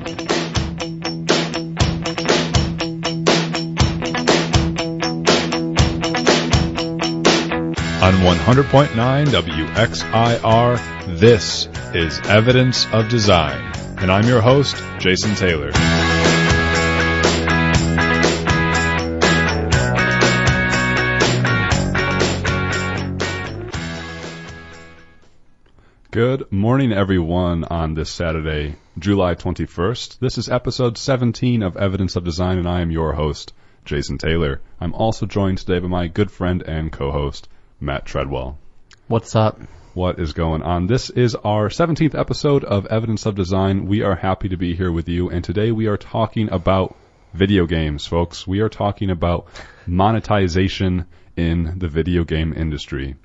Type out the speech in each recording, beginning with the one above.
On 100.9 WXIR, this is Evidence of Design, and I'm your host, Jason Taylor. Good morning, everyone, on this Saturday, July 21st. This is episode 17 of Evidence of Design, and I am your host, Jason Taylor. I'm also joined today by my good friend and co-host, Matt Treadwell. What's up? What is going on? This is our 17th episode of Evidence of Design. We are happy to be here with you, and today we are talking about video games, folks. We are talking about monetization in the video game industry.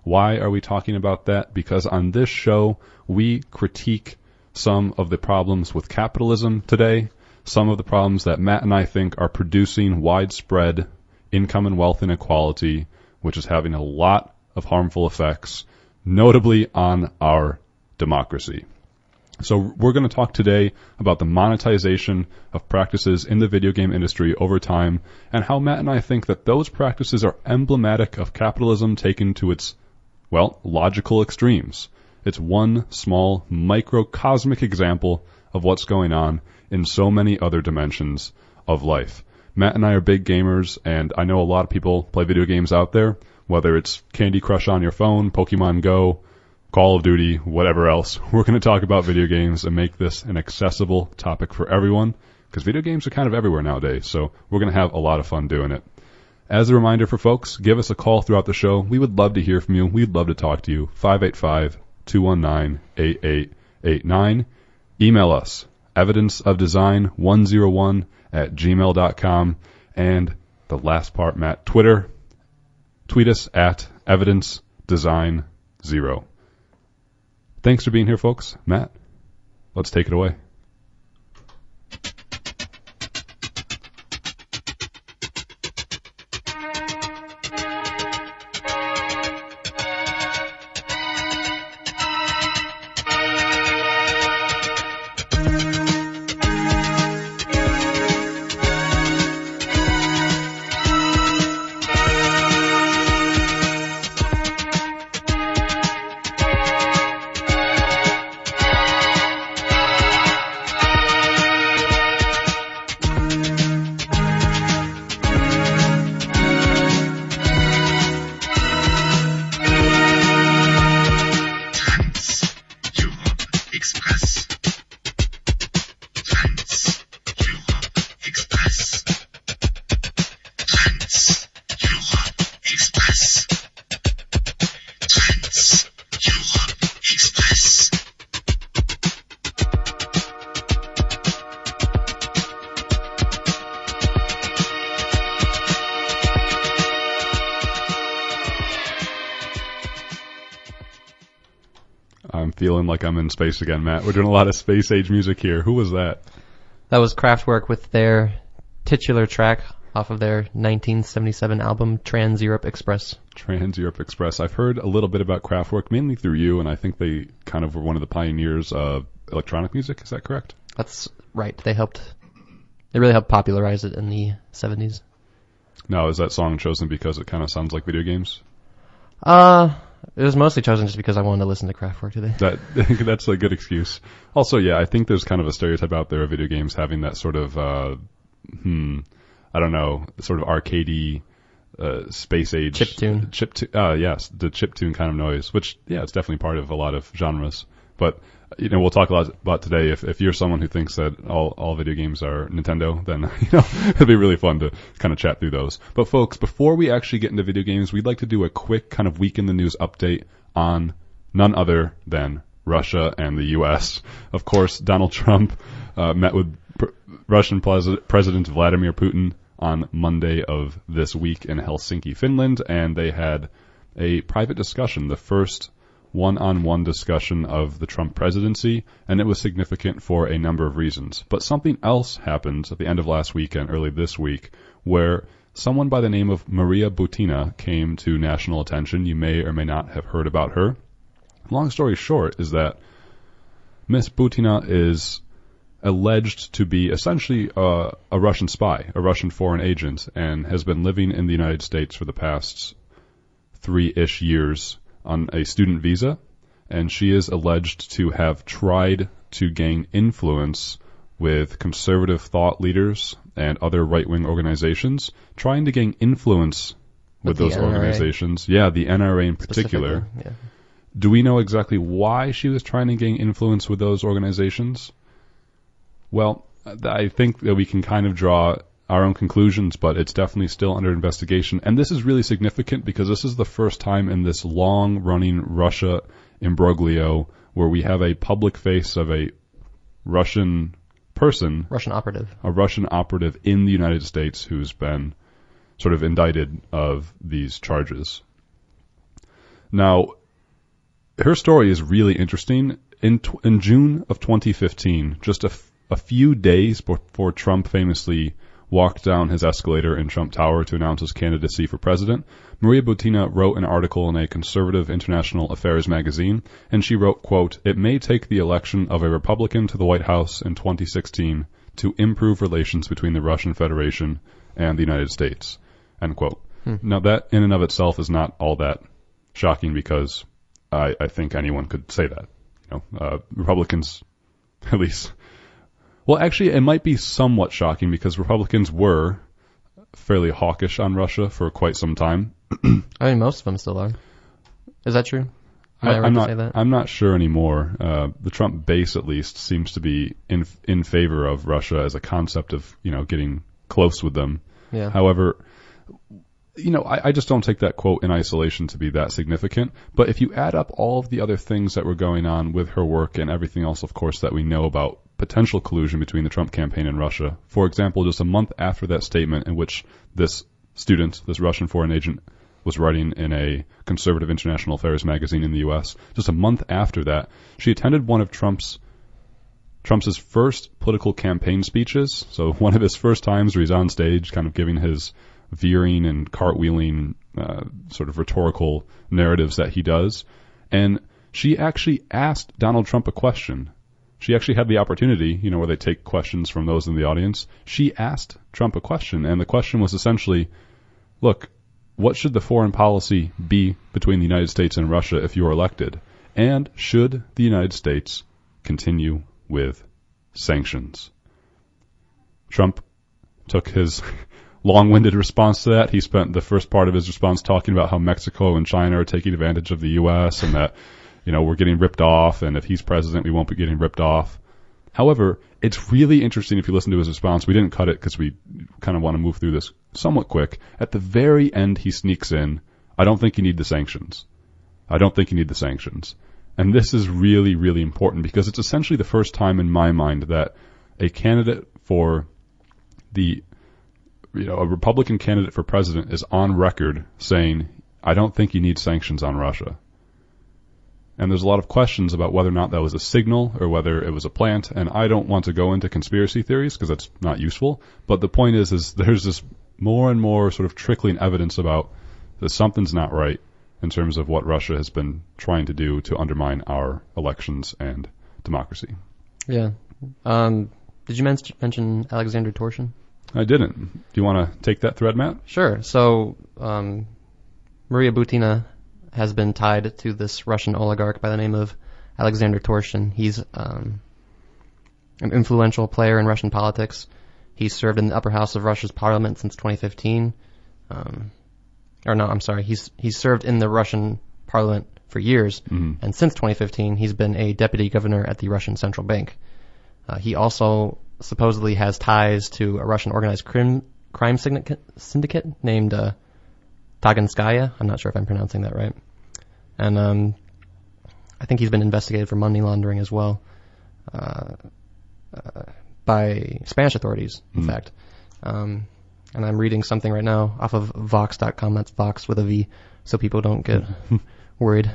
Why are we talking about that? Because on this show, we critique some of the problems with capitalism today, some of the problems that Matt and I think are producing widespread income and wealth inequality, which is having a lot of harmful effects, notably on our democracy. So we're going to talk today about the monetization of practices in the video game industry over time and how Matt and I think that those practices are emblematic of capitalism taken to its, well, logical extremes. It's one small microcosmic example of what's going on in so many other dimensions of life. Matt and I are big gamers, and I know a lot of people play video games out there, whether it's Candy Crush on your phone, Pokemon Go, Call of Duty, whatever else. We're going to talk about video games and make this an accessible topic for everyone, because video games are kind of everywhere nowadays, so we're going to have a lot of fun doing it. As a reminder for folks, give us a call throughout the show. We would love to hear from you. We'd love to talk to you. 585-219-8889. Email us, evidenceofdesign101@gmail.com. And the last part, Matt, Twitter. Tweet us at evidencedesign0. Thanks for being here, folks. Matt, let's take it away. Feeling like I'm in space again, Matt. We're doing a lot of space age music here. Who was that? That was Kraftwerk with their titular track off of their 1977 album, Trans-Europe Express. Trans-Europe Express. I've heard a little bit about Kraftwerk, mainly through you, and I think they kind of were one of the pioneers of electronic music. Is that correct? That's right. They really helped popularize it in the 70s. Now, is that song chosen because it kind of sounds like video games? It was mostly chosen just because I wanted to listen to Kraftwerk today. That's a good excuse. Also, yeah, I think there's kind of a stereotype out there of video games having that sort of, I don't know, sort of arcadey, space age. Chiptune. Yes, the chiptune kind of noise, which, yeah, it's definitely part of a lot of genres. But, you know, we'll talk a lot about today. If you're someone who thinks that all video games are Nintendo, then, you know, it'll be really fun to kind of chat through those. But folks, before we actually get into video games, we'd like to do a quick kind of week in the news update on none other than Russia and the U.S. Of course, Donald Trump met with Russian President Vladimir Putin on Monday of this week in Helsinki, Finland, and they had a private discussion, the first one-on-one discussion of the Trump presidency, and it was significant for a number of reasons. But something else happened at the end of last week and early this week where someone by the name of Maria Butina came to national attention. You may or may not have heard about her. Long story short is that Miss Butina is alleged to be essentially a Russian spy, a Russian foreign agent, and has been living in the United States for the past 3-ish years on a student visa. And she is alleged to have tried to gain influence with conservative thought leaders and other right-wing organizations, trying to gain influence with those organizations. Yeah, the NRA in particular. Yeah. Do we know exactly why she was trying to gain influence with those organizations? Well, I think that we can kind of draw our own conclusions, but it's definitely still under investigation. And this is really significant because this is the first time in this long-running Russia imbroglio where we have a public face of a Russian person, a Russian operative in the United States who's been sort of indicted of these charges. Now, her story is really interesting. In June of 2015, just a few days before Trump famously walked down his escalator in Trump Tower to announce his candidacy for president, Maria Butina wrote an article in a conservative international affairs magazine, and she wrote, quote, "It may take the election of a Republican to the White House in 2016 to improve relations between the Russian Federation and the United States," end quote. Now, that in and of itself is not all that shocking because I think anyone could say that. Republicans, at least. Well, actually, it might be somewhat shocking because Republicans were fairly hawkish on Russia for quite some time. I mean, most of them still are. Is that true? I'm not sure anymore. The Trump base, at least, seems to be in favor of Russia as a concept of getting close with them. Yeah. However, I just don't take that quote in isolation to be that significant. But if you add up all of the other things that were going on with her work and everything else, of course, that we know about potential collusion between the Trump campaign and Russia, for example, just a month after that statement in which this student, this Russian foreign agent, was writing in a conservative international affairs magazine in the U.S., just a month after that, she attended one of Trump's first political campaign speeches. So one of his first times where he's on stage kind of giving his veering and cartwheeling sort of rhetorical narratives that he does. And she actually asked Donald Trump a question. She actually had the opportunity, where they take questions from those in the audience. She asked Trump a question, and the question was essentially, look, what should the foreign policy be between the United States and Russia if you are elected? And should the United States continue with sanctions? Trump took his long-winded response to that. He spent the first part of his response talking about how Mexico and China are taking advantage of the U.S. and that, we're getting ripped off, and if he's president, we won't be getting ripped off. However, it's really interesting if you listen to his response. We didn't cut it because we kind of want to move through this somewhat quick. At the very end, he sneaks in, I don't think you need the sanctions. I don't think you need the sanctions. And this is really, really important because it's essentially the first time in my mind that a candidate for a Republican candidate for president is on record saying, I don't think you need sanctions on Russia. And there's a lot of questions about whether or not that was a signal or whether it was a plant. And I don't want to go into conspiracy theories because that's not useful. But the point is there's this more and more sort of trickling evidence about that something's not right in terms of what Russia has been trying to do to undermine our elections and democracy. Yeah. Did you mention Alexander Torshin? I didn't. Do you want to take that thread, Matt? Sure. So Maria Butina has been tied to this Russian oligarch by the name of Alexander Torshin. He's an influential player in Russian politics. He's served in the upper house of Russia's parliament since 2015. He's served in the Russian parliament for years, and since 2015, he's been a deputy governor at the Russian Central Bank. He also supposedly has ties to a Russian organized crime syndicate named Taganskaya. I'm not sure if I'm pronouncing that right. And I think he's been investigated for money laundering as well by Spanish authorities, in fact. And I'm reading something right now off of Vox.com. That's Vox with a V, so people don't get worried.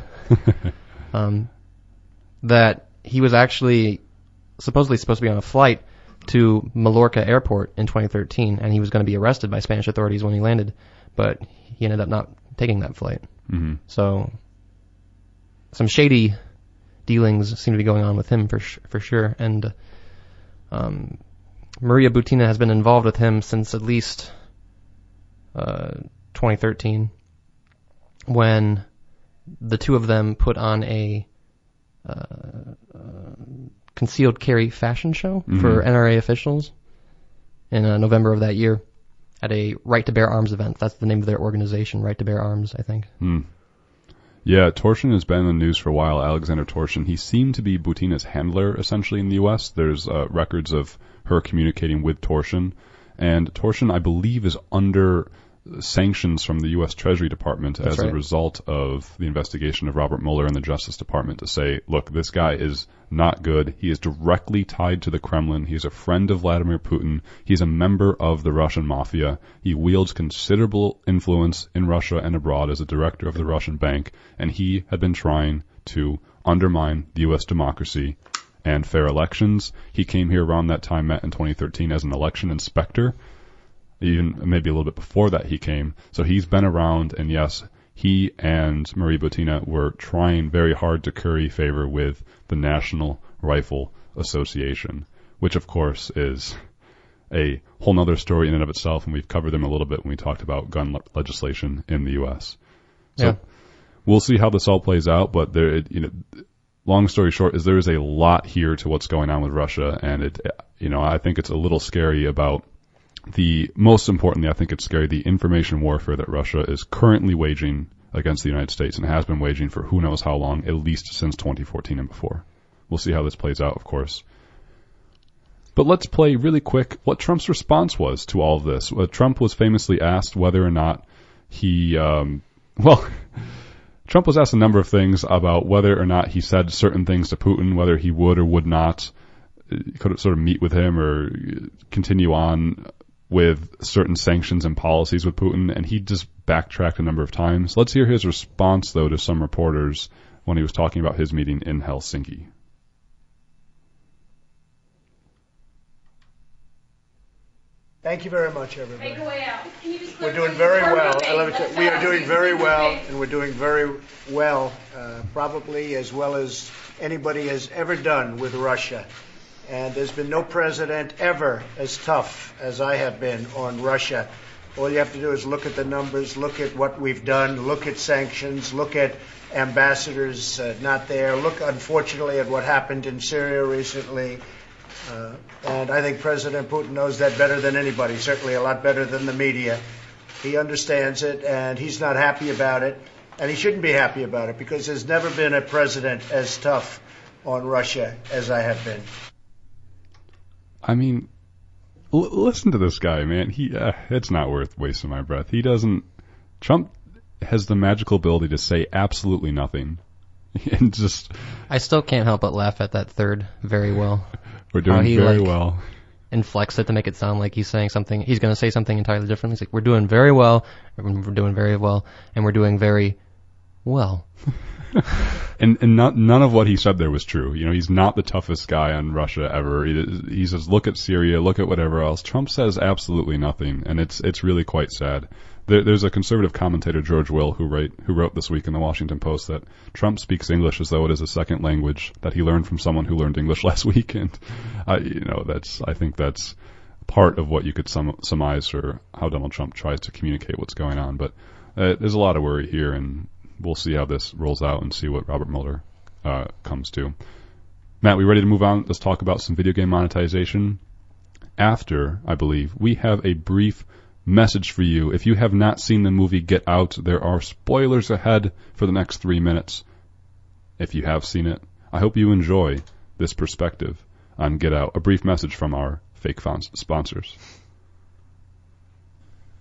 That he was actually supposedly supposed to be on a flight to Mallorca Airport in 2013, and he was going to be arrested by Spanish authorities when he landed, but he ended up not taking that flight. So some shady dealings seem to be going on with him for sure. And Maria Butina has been involved with him since at least 2013, when the two of them put on a concealed carry fashion show for NRA officials in November of that year at a Right to Bear Arms event. That's the name of their organization, Right to Bear Arms, I think. Yeah, Torshin has been in the news for a while. Alexander Torshin. He seemed to be Butina's handler, essentially, in the U.S. There's records of her communicating with Torshin. And Torshin, I believe, is under sanctions from the U.S. Treasury Department as a result of the investigation of Robert Mueller and the Justice Department to say, look, this guy is not good. He is directly tied to the Kremlin. He's a friend of Vladimir Putin. He's a member of the Russian mafia. He wields considerable influence in Russia and abroad as a director of the Russian bank, and he had been trying to undermine the U.S. democracy and fair elections. He came here around that time, Matt, in 2013 as an election inspector. Even maybe a little bit before that he came. So he's been around, and yes, he and Marie Butina were trying very hard to curry favor with the National Rifle Association, which of course is a whole nother story in and of itself, and we've covered them a little bit when we talked about gun legislation in the U.S. So we'll see how this all plays out, but there, long story short is there is a lot here to what's going on with Russia, and I think it's a little scary about most importantly, I think it's scary, the information warfare that Russia is currently waging against the United States and has been waging for who knows how long, at least since 2014 and before. We'll see how this plays out, of course. But let's play really quick what Trump's response was to all of this. Trump was famously asked whether or not Trump was asked a number of things about whether or not he said certain things to Putin, whether he would or would not could sort of meet with him or continue on with certain sanctions and policies with Putin, and he just backtracked a number of times. Let's hear his response, though, to some reporters when he was talking about his meeting in Helsinki. Thank you very much, everybody. Make a way out. We're doing very well. We are doing very well, and we're doing very well, probably as well as anybody has ever done with Russia. And there's been no president ever as tough as I have been on Russia. All you have to do is look at the numbers, look at what we've done, look at sanctions, look at ambassadors not there, look, unfortunately, at what happened in Syria recently. And I think President Putin knows that better than anybody, certainly a lot better than the media. He understands it, and he's not happy about it. And he shouldn't be happy about it, because there's never been a president as tough on Russia as I have been. I mean, listen to this guy, man. It's not worth wasting my breath. Trump has the magical ability to say absolutely nothing. And I still can't help but laugh at that third very well. We're doing very well. Inflects it to make it sound like he's saying something. He's going to say something entirely different. He's like, we're doing very well, we're doing very well, and we're doing very well. And none of what he said there was true. He's not the toughest guy on Russia ever. He says, look at Syria, look at whatever else. Trump says absolutely nothing, and it's really quite sad. There's a conservative commentator, George Will, who wrote this week in the Washington Post that Trump speaks English as though it is a second language that he learned from someone who learned English last week. And I think that's part of what you could surmise for how Donald Trump tries to communicate what's going on. But there's a lot of worry here, and we'll see how this rolls out and see what Robert Mueller comes to. Matt, we ready to move on? Let's talk about some video game monetization. After, I believe, we have a brief message for you. If you have not seen the movie Get Out, there are spoilers ahead for the next 3 minutes. If you have seen it, I hope you enjoy this perspective on Get Out. A brief message from our fake sponsors.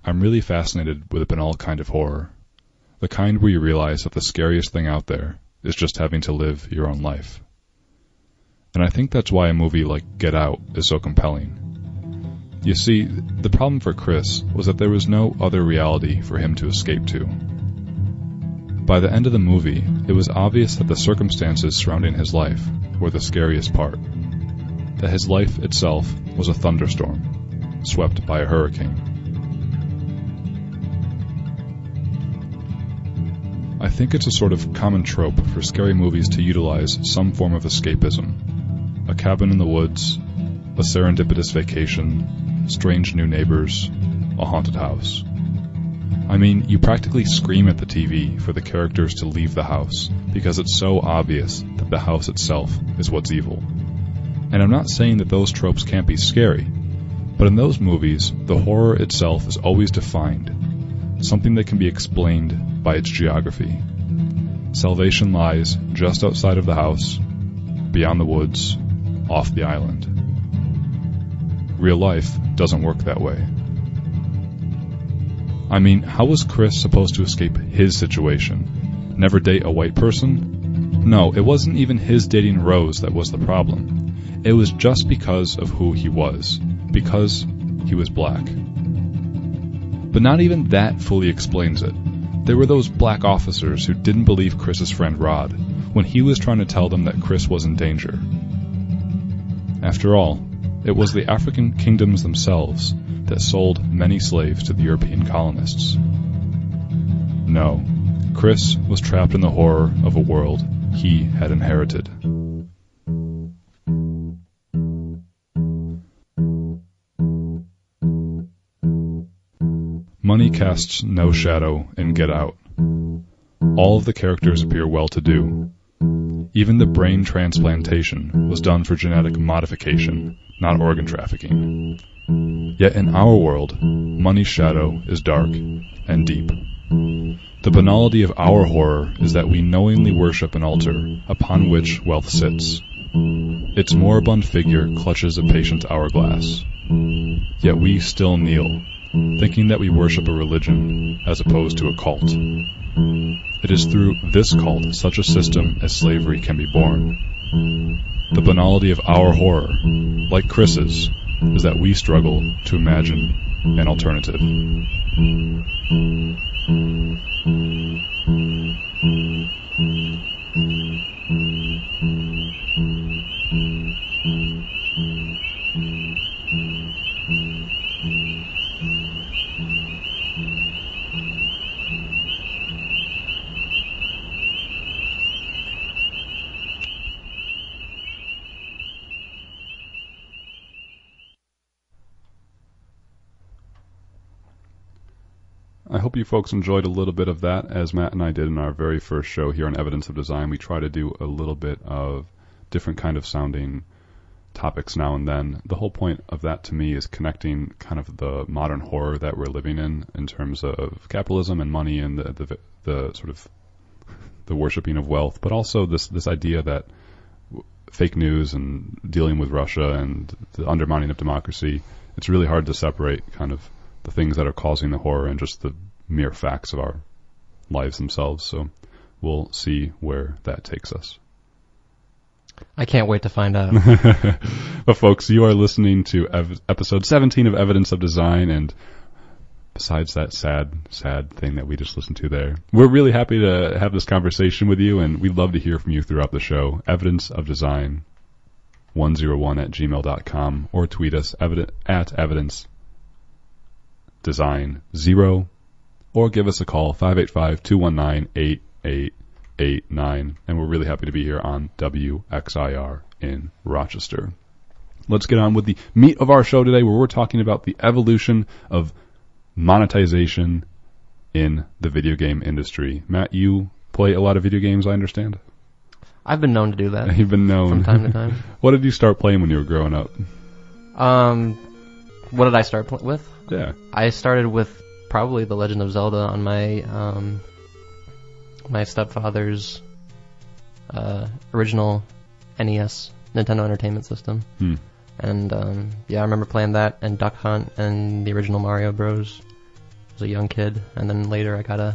I'm really fascinated with a banal kind of horror. The kind where you realize that the scariest thing out there is just having to live your own life. And I think that's why a movie like Get Out is so compelling. You see, the problem for Chris was that there was no other reality for him to escape to. By the end of the movie, it was obvious that the circumstances surrounding his life were the scariest part. That his life itself was a thunderstorm, swept by a hurricane. I think it's a sort of common trope for scary movies to utilize some form of escapism. A cabin in the woods, a serendipitous vacation, strange new neighbors, a haunted house. I mean, you practically scream at the TV for the characters to leave the house because it's so obvious that the house itself is what's evil. And I'm not saying that those tropes can't be scary, but in those movies, the horror itself is always defined, something that can be explained by its geography. Salvation lies just outside of the house, beyond the woods, off the island. Real life doesn't work that way. I mean, how was Chris supposed to escape his situation? Never date a white person? No, it wasn't even his dating Rose that was the problem. It was just because of who he was. Because he was black. But not even that fully explains it. There were those black officers who didn't believe Chris's friend Rod when he was trying to tell them that Chris was in danger. After all, it was the African kingdoms themselves that sold many slaves to the European colonists. No, Chris was trapped in the horror of a world he had inherited. Money casts no shadow in Get Out. All of the characters appear well-to-do. Even the brain transplantation was done for genetic modification, not organ trafficking. Yet in our world, money's shadow is dark and deep. The banality of our horror is that we knowingly worship an altar upon which wealth sits. Its moribund figure clutches a patient hourglass. Yet we still kneel, thinking that we worship a religion as opposed to a cult. It is through this cult such a system as slavery can be born. The banality of our horror, like Chris's, is that we struggle to imagine an alternative. I hope you folks enjoyed a little bit of that, as Matt and I did in our very first show here on Evidence of Design. We try to do a little bit of different kind of sounding topics now and then. The whole point of that to me is connecting kind of the modern horror that we're living in terms of capitalism and money and the sort of the worshiping of wealth, but also this idea that fake news and dealing with Russia and the undermining of democracy, it's really hard to separate kind of the things that are causing the horror and just the mere facts of our lives themselves. So we'll see where that takes us. I can't wait to find out. But folks, you are listening to episode 17 of Evidence of Design, and besides that sad thing that we just listened to there, we're really happy to have this conversation with you, and we'd love to hear from you throughout the show. Evidence of Design 101@gmail.com, or tweet us at Evidence Design 0, or give us a call 585-219-8889, and we're really happy to be here on WXIR in Rochester. Let's get on with the meat of our show today, where we're talking about the evolution of monetization in the video game industry. Matt, you play a lot of video games, I understand? I've been known to do that. You've been known. From time to time. What did you start playing when you were growing up? What did I start with? Yeah. I started with probably The Legend of Zelda on my my stepfather's original NES, Nintendo Entertainment System. And I remember playing that and Duck Hunt and the original Mario Bros. As a young kid, and then later I got an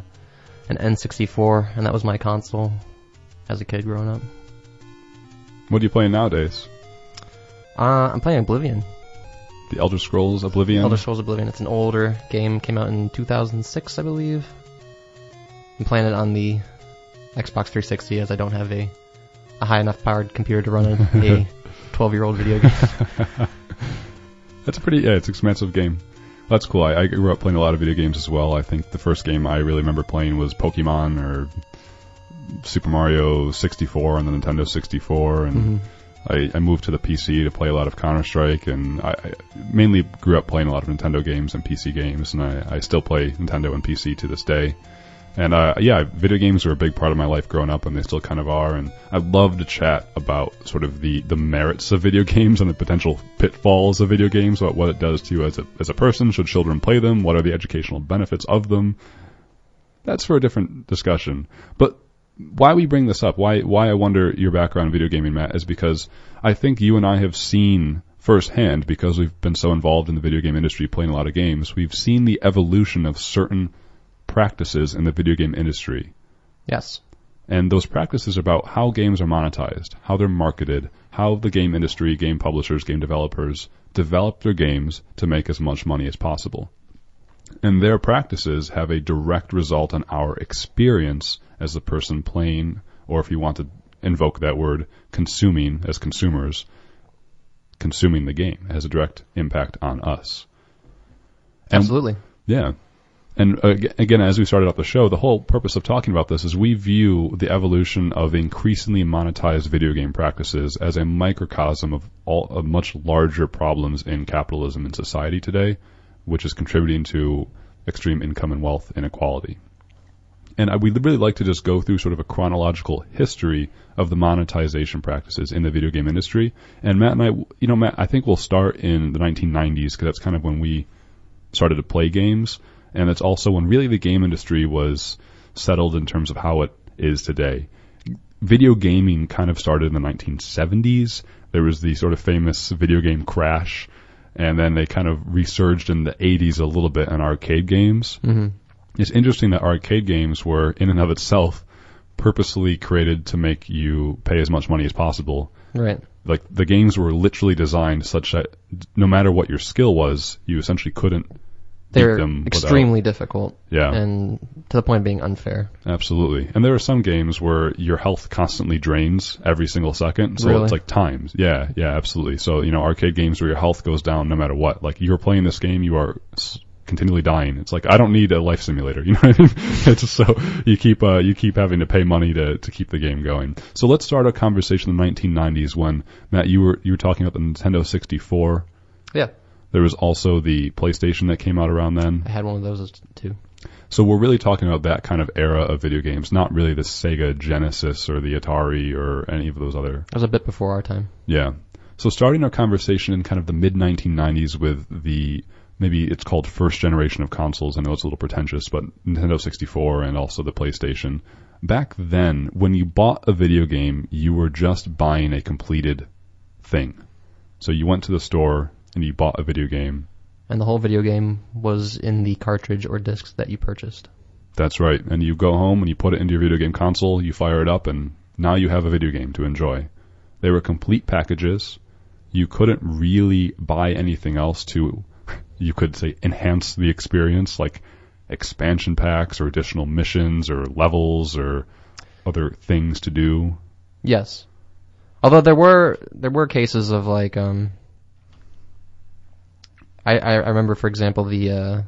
N64, and that was my console as a kid growing up. What are you playing nowadays? I'm playing Oblivion. The Elder Scrolls Oblivion? Elder Scrolls Oblivion. It's an older game. Came out in 2006, I believe. I'm playing it on the Xbox 360 as I don't have a high enough powered computer to run a 12-year-old video game. That's a pretty, it's an expensive game. That's cool. I grew up playing a lot of video games as well. I think the first game I really remember playing was Pokemon or Super Mario 64 on the Nintendo 64, and I moved to the PC to play a lot of Counter-Strike, and I mainly grew up playing a lot of Nintendo games and PC games, and I still play Nintendo and PC to this day. And video games were a big part of my life growing up, and they still kind of are. And I'd love to chat about sort of the merits of video games and the potential pitfalls of video games, about what it does to you as a person. Should children play them? What are the educational benefits of them? That's for a different discussion. But why we bring this up, why I wonder your background in video gaming, Matt, is because I think you and I have seen firsthand, because we've been so involved in the video game industry, playing a lot of games, we've seen the evolution of certain practices in the video game industry. Yes. And those practices are about how games are monetized, how they're marketed, how the game industry, game publishers, game developers develop their games to make as much money as possible. And their practices have a direct result on our experience as the person playing, or if you want to invoke that word, consuming, as consumers, consuming the game. It has a direct impact on us. Absolutely. Yeah. And again, as we started off the show, the whole purpose of talking about this is we view the evolution of increasingly monetized video game practices as a microcosm of much larger problems in capitalism and society today, which is contributing to extreme income and wealth inequality. And we'd really like to just go through sort of a chronological history of the monetization practices in the video game industry. And Matt and I, Matt, I think we'll start in the 1990s, because that's kind of when we started to play games. And it's also when really the game industry was settled in terms of how it is today. Video gaming kind of started in the 1970s. There was the sort of famous video game crash, and then they kind of resurged in the 80s a little bit in arcade games. Mm-hmm. It's interesting that arcade games were, in and of itself, purposely created to make you pay as much money as possible. Right. Like, the games were literally designed such that no matter what your skill was, you essentially couldn't They're beat them extremely difficult. Yeah. And to the point of being unfair. Absolutely. And there are some games where your health constantly drains every single second. So Really? It's like times. Yeah, absolutely. So, arcade games where your health goes down no matter what. Like, you're playing this game, you are continually dying. It's like, I don't need a life simulator. You know what I mean? It's just so you keep having to pay money to keep the game going. So let's start a conversation in the 1990s when, Matt, you were talking about the Nintendo 64. Yeah. There was also the PlayStation that came out around then. I had one of those too. So we're really talking about that kind of era of video games, not really the Sega Genesis or the Atari or any of those other. It was a bit before our time. Yeah. So starting our conversation in kind of the mid-1990s with maybe it's called first generation of consoles. I know it's a little pretentious, but Nintendo 64 and also the PlayStation. Back then, when you bought a video game, you were just buying a completed thing. So you went to the store and you bought a video game. And the whole video game was in the cartridge or discs that you purchased. That's right. And you go home and you put it into your video game console, you fire it up, and now you have a video game to enjoy. They were complete packages. You couldn't really buy anything else to, you could say, enhance the experience, like expansion packs or additional missions or levels or other things to do. Yes. Although there were cases of like, I remember, for example, the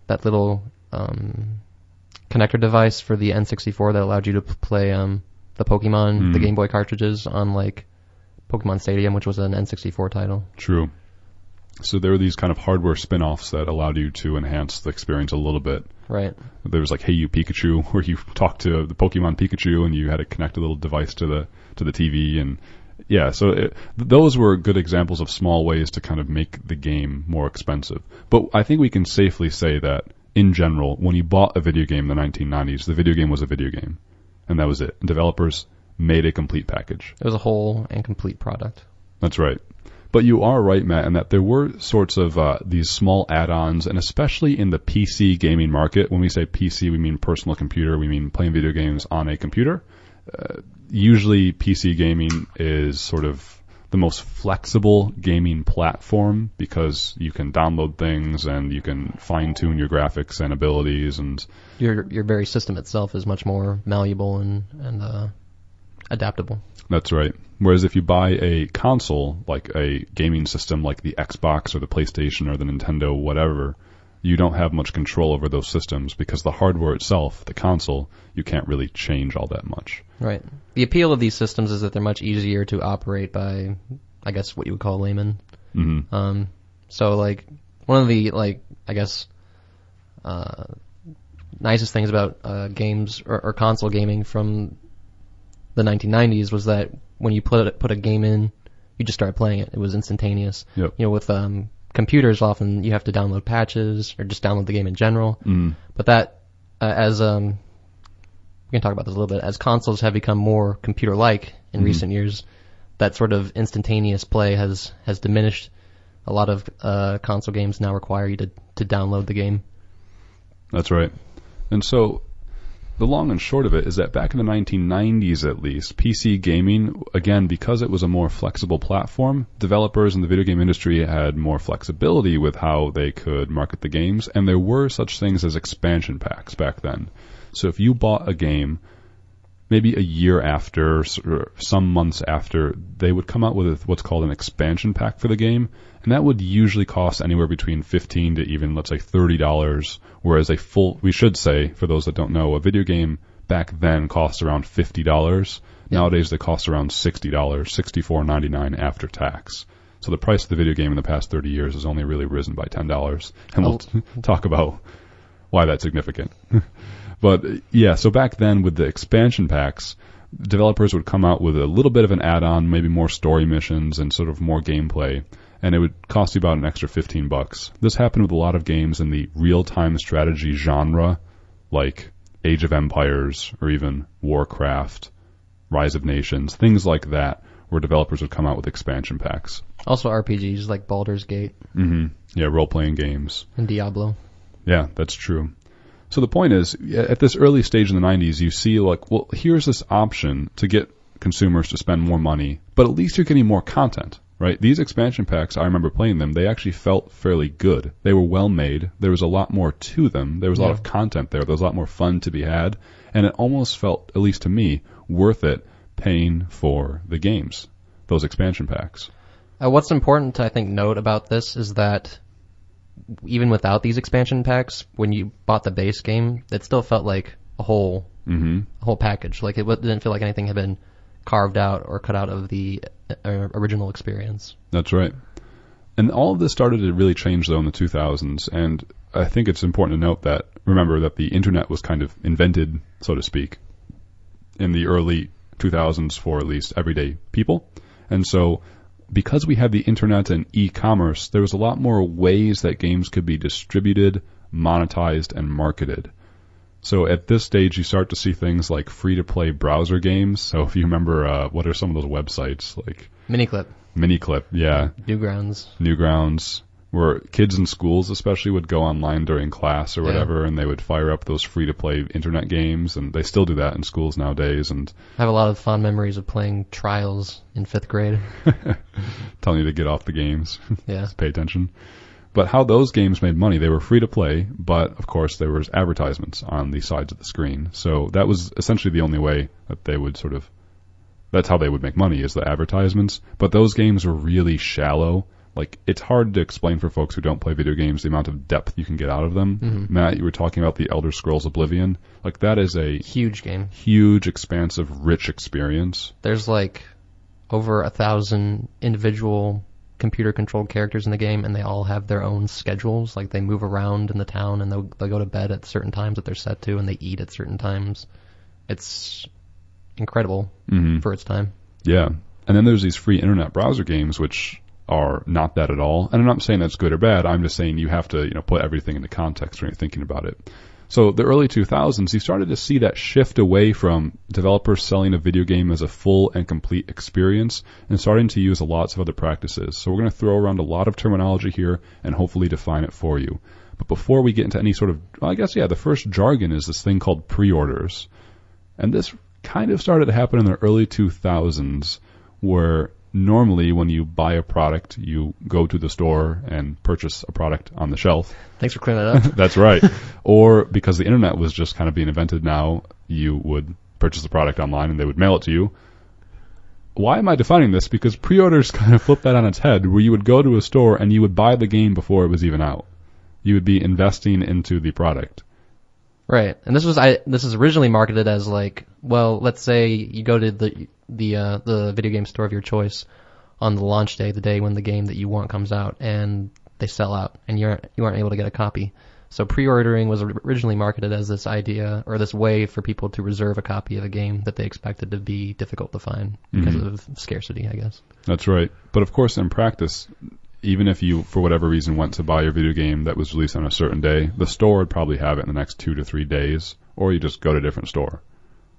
that little connector device for the N64 that allowed you to play the Pokemon, the Game Boy cartridges on like Pokemon Stadium, which was an N64 title. True. So there were these kind of hardware spin-offs that allowed you to enhance the experience a little bit. Right. There was like Hey You Pikachu, where you talked to the Pokemon Pikachu and you had to connect a little device to the TV, and yeah, so those were good examples of small ways to kind of make the game more expensive. But I think we can safely say that, in general, when you bought a video game in the 1990s, the video game was a video game. And that was it. Developers made a complete package. It was a whole and complete product. That's right. But you are right, Matt, in that there were sorts of these small add-ons, and especially in the PC gaming market. When we say PC, we mean personal computer. We mean playing video games on a computer. Usually PC gaming is sort of the most flexible gaming platform because you can download things and you can fine-tune your graphics and abilities, and your very system itself is much more malleable and adaptable. That's right. Whereas if you buy a console, like a gaming system like the Xbox or the PlayStation or the Nintendo, whatever, you don't have much control over those systems because the hardware itself, the console, you can't really change all that much. Right. The appeal of these systems is that they're much easier to operate by, I guess, what you would call laymen. Mm-hmm. So, like, one of the, like, I guess, nicest things about games or console gaming from the 1990s was that when you put a game in, you just start playing it. It was instantaneous. Yep. You know, with computers, often you have to download patches or just download the game in general. Mm. But that, as we can talk about this a little bit, as consoles have become more computer-like in recent years, that sort of instantaneous play has diminished. A lot of console games now require you to download the game. That's right. And so the long and short of it is that back in the 1990s at least, PC gaming, again, because it was a more flexible platform, developers in the video game industry had more flexibility with how they could market the games, and there were such things as expansion packs back then. So if you bought a game, maybe a year after, or some months after, they would come out with what's called an expansion pack for the game, and that would usually cost anywhere between $15 to even, let's say, $30, whereas we should say, for those that don't know, a video game back then cost around $50. Yeah. Nowadays they cost around $60, $64.99 after tax. So the price of the video game in the past 30 years has only really risen by $10, and we'll talk about why that's significant. But yeah, so back then with the expansion packs, developers would come out with a little bit of an add-on, maybe more story missions and sort of more gameplay, and it would cost you about an extra $15. This happened with a lot of games in the real-time strategy genre, like Age of Empires or even Warcraft, Rise of Nations, things like that, where developers would come out with expansion packs. Also RPGs like Baldur's Gate. Mm-hmm. Yeah, role-playing games. And Diablo. Yeah, that's true. So the point is, at this early stage in the 90s, you see like, well, here's this option to get consumers to spend more money, but at least you're getting more content, right? These expansion packs, I remember playing them, they actually felt fairly good. They were well made. There was a lot more to them. There was a lot of content there. There was a lot more fun to be had. And it almost felt, at least to me, worth it paying for the games, those expansion packs. What's important to, I think, note about this is that even without these expansion packs, when you bought the base game, it still felt like a whole package. Like it didn't feel like anything had been carved out or cut out of the original experience. That's right. And all of this started to really change, though, in the 2000s. And I think it's important to note that, remember that the internet was kind of invented, so to speak, in the early 2000s for at least everyday people. And so because we had the internet and e-commerce, there was a lot more ways that games could be distributed, monetized, and marketed. So at this stage, you start to see things like free-to-play browser games. So if you remember, what are some of those websites? Like Miniclip, yeah. Newgrounds, where kids in schools especially would go online during class or whatever, and they would fire up those free-to-play internet games, and they still do that in schools nowadays. And I have a lot of fond memories of playing Trials in 5th grade. Telling you to get off the games. Yeah. Just pay attention. But how those games made money, they were free to play, but of course there was advertisements on the sides of the screen. So that was essentially the only way that they would that's how they would make money, is the advertisements. But those games were really shallow. Like, it's hard to explain for folks who don't play video games the amount of depth you can get out of them. Mm-hmm. Matt, you were talking about the Elder Scrolls Oblivion. Like, that is a huge game. Huge, expansive, rich experience. There's like over 1,000 individual computer-controlled characters in the game, and they all have their own schedules. Like, they move around in the town, and they'll go to bed at certain times that they're set to, and they eat at certain times. It's incredible for its time. Yeah. And then there's these free internet browser games, which are not that at all. And I'm not saying that's good or bad. I'm just saying you have to, put everything into context when you're thinking about it. So the early 2000s, you started to see that shift away from developers selling a video game as a full and complete experience and starting to use lots of other practices. So we're going to throw around a lot of terminology here and hopefully define it for you. But before we get into any sort of, the first jargon is this thing called pre-orders. And this kind of started to happen in the early 2000s, where normally when you buy a product, you go to the store and purchase a product on the shelf. Thanks for clearing that up. That's right. Or because the internet was just kind of being invented now, you would purchase the product online and they would mail it to you. Why am I defining this? Because pre-orders kind of flip that on its head, where you would go to a store and you would buy the game before it was even out. You would be investing into the product. Right. And this is originally marketed as like, well, let's say you go to the video game store of your choice on the launch day, the day when the game that you want comes out, and they sell out, and you aren't able to get a copy. So pre-ordering was originally marketed as this idea, or this way for people to reserve a copy of a game that they expected to be difficult to find because of scarcity, I guess. That's right. But of course, in practice, even if you, for whatever reason, went to buy your video game that was released on a certain day, the store would probably have it in the next 2 to 3 days, or you just go to a different store.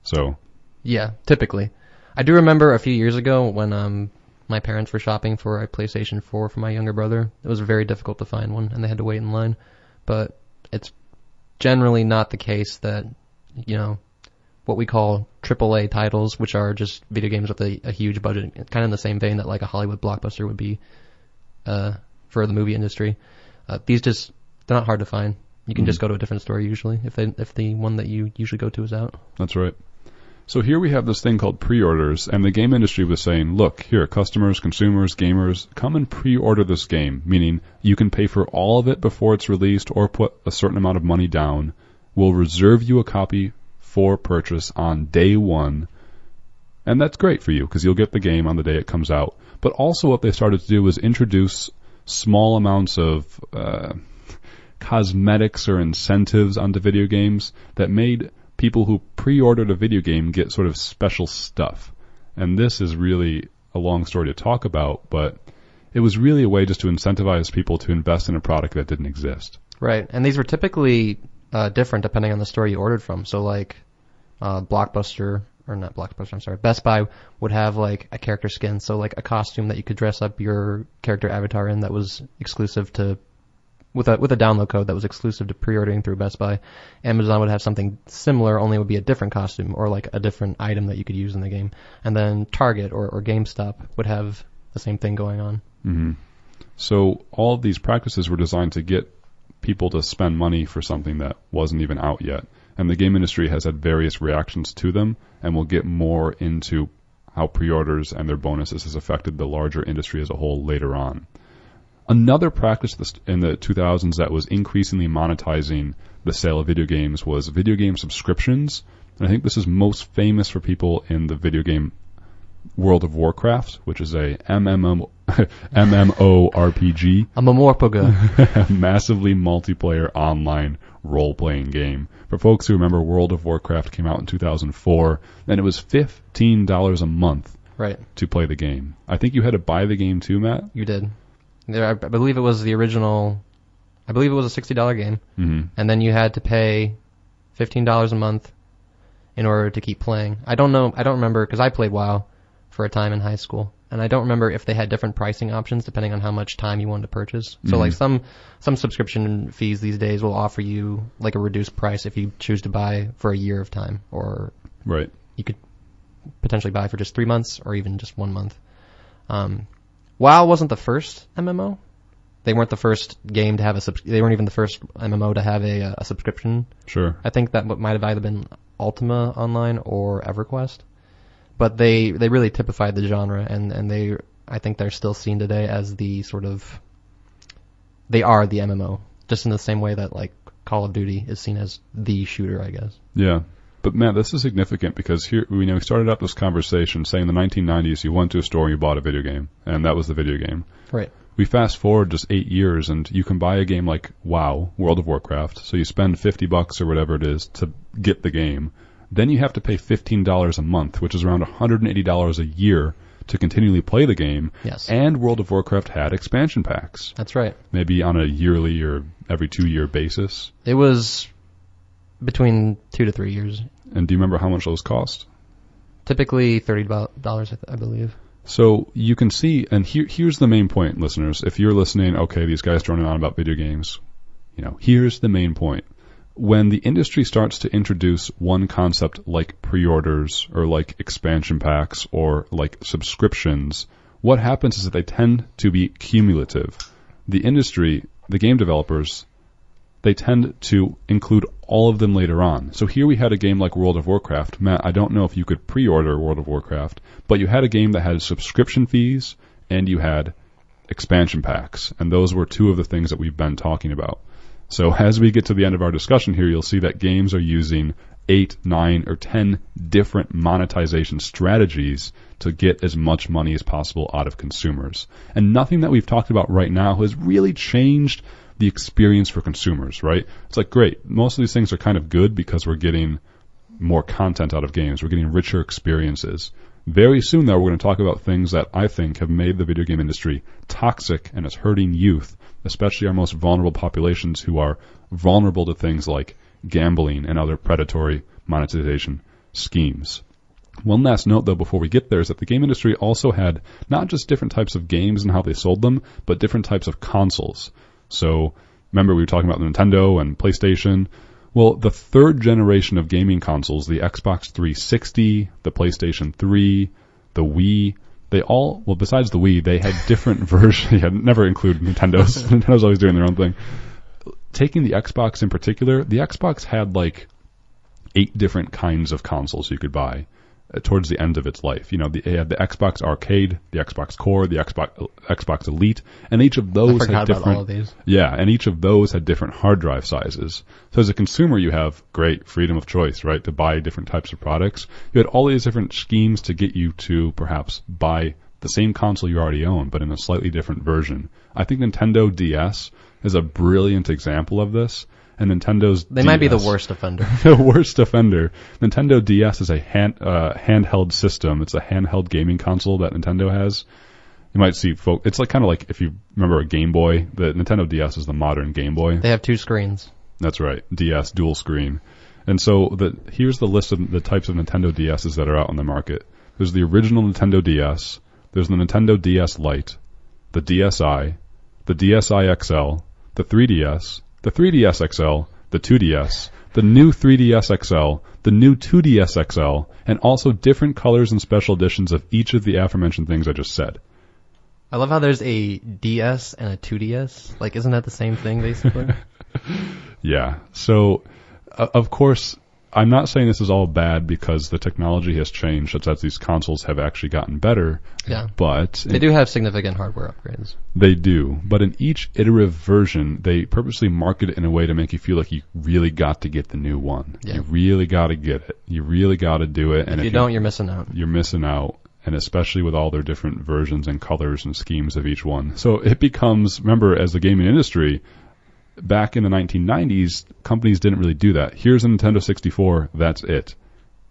So, yeah, typically. I do remember a few years ago when my parents were shopping for a PlayStation 4 for my younger brother. It was very difficult to find one, and they had to wait in line. But it's generally not the case that, what we call AAA titles, which are just video games with a huge budget, kind of in the same vein that like a Hollywood blockbuster would be for the movie industry. They're not hard to find. You can just go to a different store usually if the one that you usually go to is out. That's right. So here we have this thing called pre-orders, and the game industry was saying, look, here, customers, consumers, gamers, come and pre-order this game, meaning you can pay for all of it before it's released or put a certain amount of money down. We'll reserve you a copy for purchase on day one, and that's great for you because you'll get the game on the day it comes out. But also what they started to do was introduce small amounts of cosmetics or incentives onto video games that made people who pre-ordered a video game get sort of special stuff. And this is really a long story to talk about, but it was really a way just to incentivize people to invest in a product that didn't exist. Right. And these were typically different depending on the store you ordered from. So like Best Buy would have like a character skin, so like a costume that you could dress up your character avatar in that was exclusive to with a download code that was exclusive to pre-ordering through Best Buy. Amazon would have something similar, only it would be a different costume or like a different item that you could use in the game. And then Target or GameStop would have the same thing going on. Mm-hmm. So all of these practices were designed to get people to spend money for something that wasn't even out yet. And the game industry has had various reactions to them, and we'll get more into how pre-orders and their bonuses has affected the larger industry as a whole later on. Another practice in the 2000s that was increasingly monetizing the sale of video games was video game subscriptions. And I think this is most famous for people in the video game World of Warcraft, which is a MMORPG. A MMORPG. Massively multiplayer online role-playing game. For folks who remember, World of Warcraft came out in 2004, and it was $15 a month to play the game. I think you had to buy the game too, Matt? You did. I believe it was the original. I believe it was a $60 game, and then you had to pay $15 a month in order to keep playing. I don't know. I don't remember because I played WoW for a time in high school, and I don't remember if they had different pricing options depending on how much time you wanted to purchase. So like some subscription fees these days will offer you like a reduced price if you choose to buy for a year of time, or you could potentially buy for just 3 months or even just 1 month. WoW wasn't the first MMO. They weren't the first game to have they weren't even the first MMO to have a subscription. Sure. I think that might have either been Ultima Online or EverQuest. But they really typified the genre, and I think they're still seen today as the sort of, they are the MMO, just in the same way that like Call of Duty is seen as the shooter, I guess. Yeah. But Matt, this is significant because here we started out this conversation saying in the 1990s you went to a store and you bought a video game, and that was the video game. Right. We fast forward just 8 years, and you can buy a game like WoW, World of Warcraft. So you spend $50 or whatever it is to get the game. Then you have to pay $15 a month, which is around $180 a year to continually play the game. Yes. And World of Warcraft had expansion packs. That's right. Maybe on a yearly or every 2-year basis. It was between 2 to 3 years. And do you remember how much those cost? Typically $30, I believe. So you can see, and here's the main point, listeners. If you're listening, okay, these guys droning on about video games, here's the main point. When the industry starts to introduce one concept like pre-orders or like expansion packs or like subscriptions, what happens is that they tend to be cumulative. The industry, the game developers, they tend to include all of them later on. So here we had a game like World of Warcraft. Matt, I don't know if you could pre-order World of Warcraft, but you had a game that had subscription fees and you had expansion packs. And those were two of the things that we've been talking about. So as we get to the end of our discussion here, you'll see that games are using 8, 9, or 10 different monetization strategies to get as much money as possible out of consumers. And nothing that we've talked about right now has really changed the experience for consumers, right? It's like, great, most of these things are kind of good because we're getting more content out of games. We're getting richer experiences. Very soon, though, we're going to talk about things that I think have made the video game industry toxic and is hurting youth, especially our most vulnerable populations who are vulnerable to things like gambling and other predatory monetization schemes. One last note, though, before we get there is that the game industry also had not just different types of games and how they sold them, but different types of consoles. So remember we were talking about Nintendo and PlayStation. Well, the third generation of gaming consoles, the Xbox 360, the PlayStation 3, the Wii, they all, well, besides the Wii, they had different versions. Yeah, never include Nintendo's. Nintendo's always doing their own thing. Taking the Xbox in particular, the Xbox had like 8 different kinds of consoles you could buy towards the end of its life. You know, they had the Xbox Arcade, the Xbox Core, the Xbox Elite, and each of those had different. About all of these. Yeah, and each of those had different hard drive sizes. So as a consumer, you have great freedom of choice, right, to buy different types of products. You had all these different schemes to get you to perhaps buy the same console you already own, but in a slightly different version. I think Nintendo DS is a brilliant example of this. And Nintendo's They DS, might be the worst offender. The worst offender. Nintendo DS is a handheld system. It's a handheld gaming console that Nintendo has. You might see it's like kind of like if you remember a Game Boy. The Nintendo DS is the modern Game Boy. They have 2 screens. That's right. DS, dual screen. And so here's the list of the types of Nintendo DSs that are out on the market. There's the original Nintendo DS. There's the Nintendo DS Lite, the DSi, the DSi XL, the 3DS, the 3DS XL, the 2DS, the new 3DS XL, the new 2DS XL, and also different colors and special editions of each of the aforementioned things I just said. I love how there's a DS and a 2DS. Like, isn't that the same thing, basically? Yeah. So, of course, I'm not saying this is all bad because the technology has changed such that these consoles have actually gotten better. Yeah. But they do have significant hardware upgrades. They do. But in each iterative version, they purposely market it in a way to make you feel like you really got to get the new one. Yeah. You really got to get it. You really got to do it. And if you don't, you're missing out. You're missing out. And especially with all their different versions and colors and schemes of each one. So it becomes, remember, as the gaming industry, back in the 1990s, companies didn't really do that. Here's a Nintendo 64, that's it.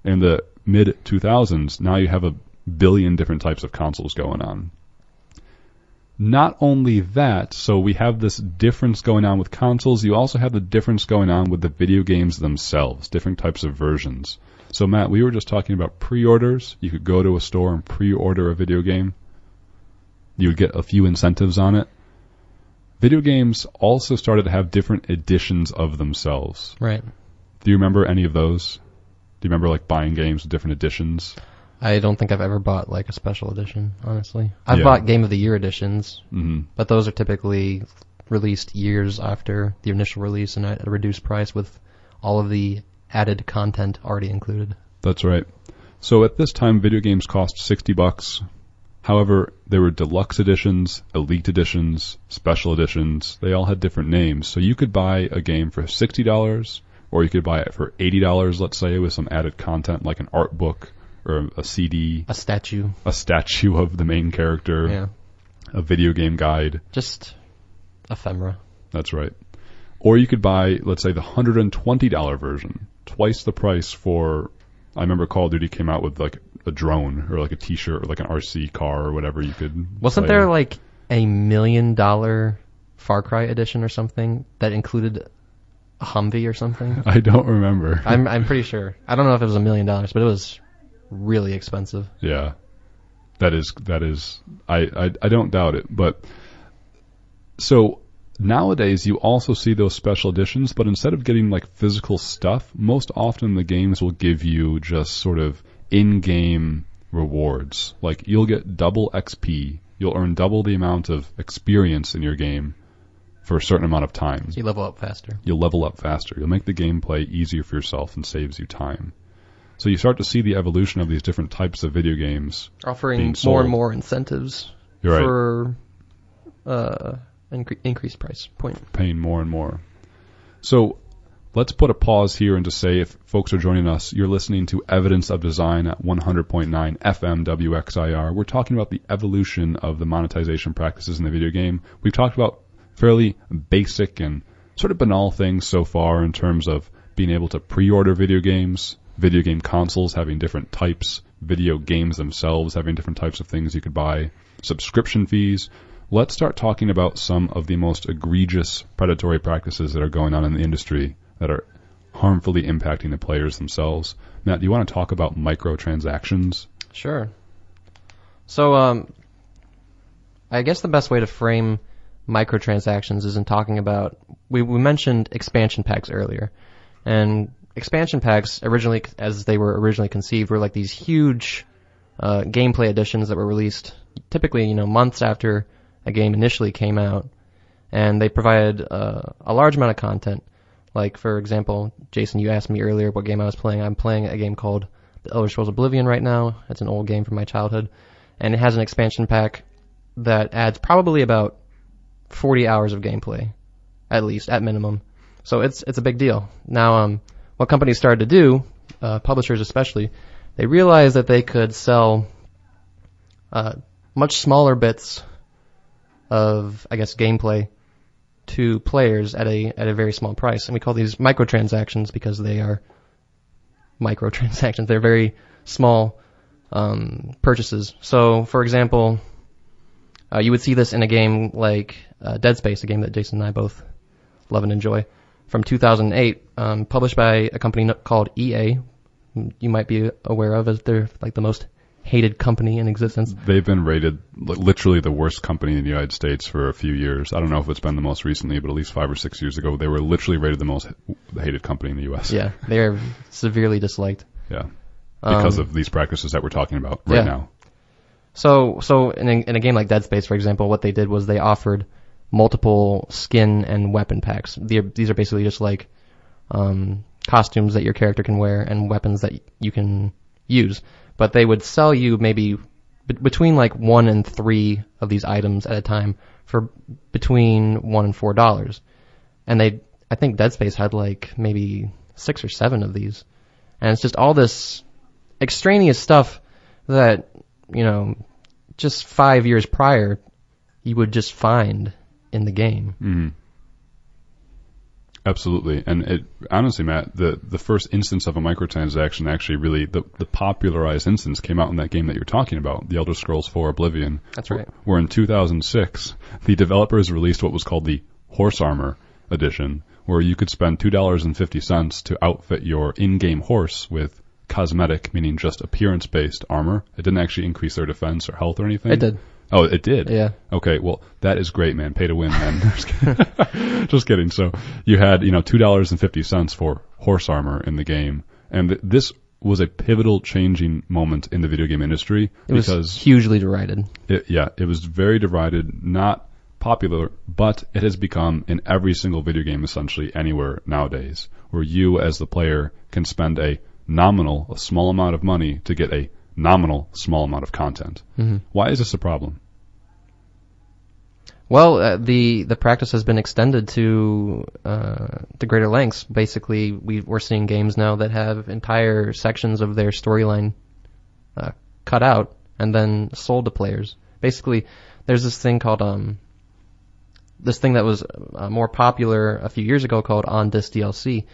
In the mid-2000s, now you have a billion different types of consoles going on. Not only that, so we have this difference going on with consoles, you also have the difference going on with the video games themselves, different types of versions. So Matt, we were just talking about pre-orders. You could go to a store and pre-order a video game. You would get a few incentives on it. Video games also started to have different editions of themselves. Right. Do you remember any of those? Do you remember like buying games with different editions? I don't think I've ever bought like a special edition, honestly. I've bought Game of the Year editions, but those are typically released years after the initial release and at a reduced price with all of the added content already included. That's right. So at this time, video games cost $60. However, there were deluxe editions, elite editions, special editions. They all had different names. So you could buy a game for $60, or you could buy it for $80, let's say, with some added content like an art book or a CD. A statue of the main character. Yeah. A video game guide. Just ephemera. That's right. Or you could buy, let's say, the $120 version. Twice the price for, I remember Call of Duty came out with like a drone or like a t-shirt or like an RC car or whatever you could. Wasn't there like $1 million Far Cry edition or something that included a Humvee or something? I don't remember. I'm pretty sure. I don't know if it was $1 million, but it was really expensive. Yeah. That is I don't doubt it. But so nowadays, you also see those special editions, but instead of getting like physical stuff, most often the games will give you just sort of in-game rewards. Like you'll get double XP, you'll earn double the amount of experience in your game for a certain amount of time. So you level up faster. You'll level up faster. You'll make the gameplay easier for yourself and saves you time. So you start to see the evolution of these different types of video games offering more and more incentives for increased price point. Paying more and more. So let's put a pause here and just say, if folks are joining us, you're listening to Evidence of Design at 100.9 FM WXIR. We're talking about the evolution of the monetization practices in the video game. We've talked about fairly basic and sort of banal things so far in terms of being able to pre-order video games, video game consoles having different types, video games themselves having different types of things you could buy, subscription fees. Let's start talking about some of the most egregious predatory practices that are going on in the industry that are harmfully impacting the players themselves. Matt, do you want to talk about microtransactions? Sure. So, I guess the best way to frame microtransactions is in talking about, we mentioned expansion packs earlier. And expansion packs, originally, as they were originally conceived, were like these huge gameplay additions that were released typically, months after a game initially came out. And they provided a large amount of content. Like, for example, Jason, you asked me earlier what game I was playing. I'm playing a game called The Elder Scrolls Oblivion right now. It's an old game from my childhood. And it has an expansion pack that adds probably about 40 hours of gameplay, at least, at minimum. So it's a big deal. Now, what companies started to do, publishers especially, they realized that they could sell much smaller bits of, I guess, gameplay to players at a very small price. And we call these microtransactions because they are microtransactions. They're very small purchases. So, for example, you would see this in a game like Dead Space, a game that Jason and I both love and enjoy, from 2008, published by a company called EA. You might be aware of, as they're like the most hated company in existence. They've been rated literally the worst company in the United States for a few years. I don't know if it's been the most recently, but at least 5 or 6 years ago, they were literally rated the most hated company in the U.S. Yeah, they are severely disliked. Yeah, because of these practices that we're talking about right now. So in a game like Dead Space, for example, what they did was they offered multiple skin and weapon packs. These are basically just like costumes that your character can wear and weapons that you can use. But they would sell you maybe between like 1 and 3 of these items at a time for between $1 and $4. And I think Dead Space had like maybe 6 or 7 of these. And it's just all this extraneous stuff that, just 5 years prior, you would just find in the game. Mm-hmm. Absolutely. And honestly, Matt, the first instance of a microtransaction, actually really, the popularized instance came out in that game that you're talking about, The Elder Scrolls 4 Oblivion. That's right. Where in 2006, the developers released what was called the Horse Armor Edition, where you could spend $2.50 to outfit your in-game horse with cosmetic, meaning just appearance-based armor. It didn't actually increase their defense or health or anything. It did. Oh, it did? Yeah. Okay, well, that is great, man. Pay to win, man. Just kidding. So you had, $2.50 for horse armor in the game. And this was a pivotal changing moment in the video game industry. It was hugely derided. It was very derided, not popular, but it has become in every single video game essentially anywhere nowadays, where you as the player can spend a small amount of money to get a nominal small amount of content. Mm-hmm. Why is this a problem? Well, the practice has been extended to greater lengths. Basically, we're seeing games now that have entire sections of their storyline cut out and then sold to players. Basically, there's this thing called this thing that was more popular a few years ago called on-disc DLC,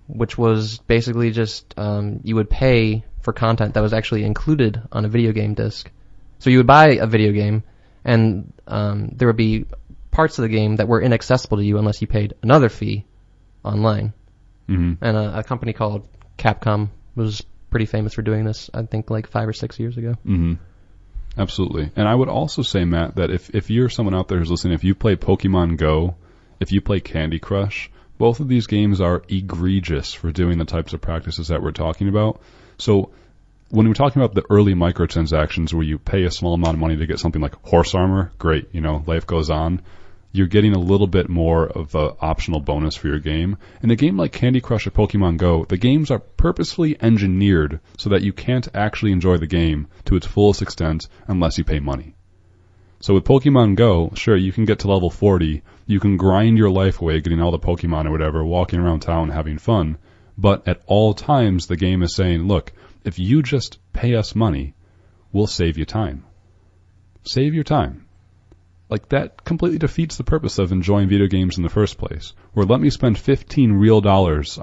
which was basically just you would pay for content that was actually included on a video game disc. So you would buy a video game, and there would be parts of the game that were inaccessible to you unless you paid another fee online. Mm-hmm. And a company called Capcom was pretty famous for doing this, I think like 5 or 6 years ago. Mm-hmm. Absolutely. And I would also say, Matt, that if you're someone out there who's listening, if you play Pokemon Go, if you play Candy Crush, both of these games are egregious for doing the types of practices that we're talking about. So when we're talking about the early microtransactions where you pay a small amount of money to get something like horse armor, great, life goes on. You're getting a little bit more of an optional bonus for your game. In a game like Candy Crush or Pokemon Go, the games are purposefully engineered so that you can't actually enjoy the game to its fullest extent unless you pay money. So with Pokemon Go, sure, you can get to level 40, you can grind your life away getting all the Pokemon or whatever, walking around town having fun, but at all times the game is saying, look, if you just pay us money, we'll save you time. Save your time. Like, that completely defeats the purpose of enjoying video games in the first place. Where let me spend $15 real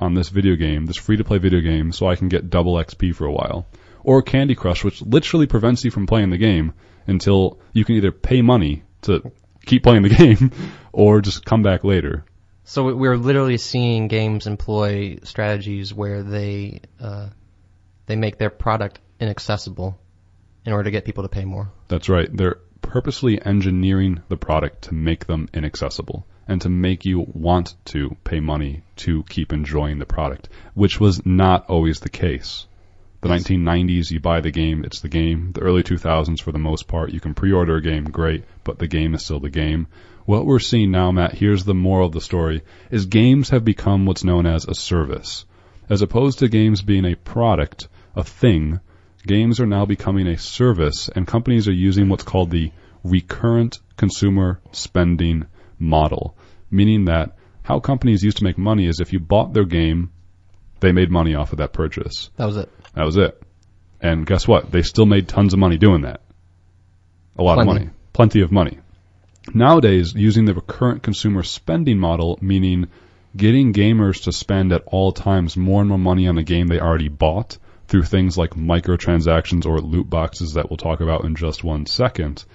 on this video game, this free-to-play video game, so I can get double XP for a while. Or Candy Crush, which literally prevents you from playing the game until you can either pay money to keep playing the game or just come back later. So we're literally seeing games employ strategies where they make their product inaccessible in order to get people to pay more. That's right. They're purposely engineering the product to make them inaccessible and to make you want to pay money to keep enjoying the product, which was not always the case. The 1990s, you buy the game, it's the game. The early 2000s, for the most part, you can pre-order a game, great, but the game is still the game. What we're seeing now, Matt, here's the moral of the story, is games have become what's known as a service. As opposed to games being a product, a thing, games are now becoming a service, and companies are using what's called the recurrent consumer spending model, meaning that how companies used to make money is if you bought their game, they made money off of that purchase. That was it. That was it. And guess what? They still made tons of money doing that. A lot of money. Plenty of money. Nowadays, using the recurrent consumer spending model, meaning getting gamers to spend at all times more and more money on the game they already bought through things like microtransactions or loot boxes that we'll talk about in just 1 second,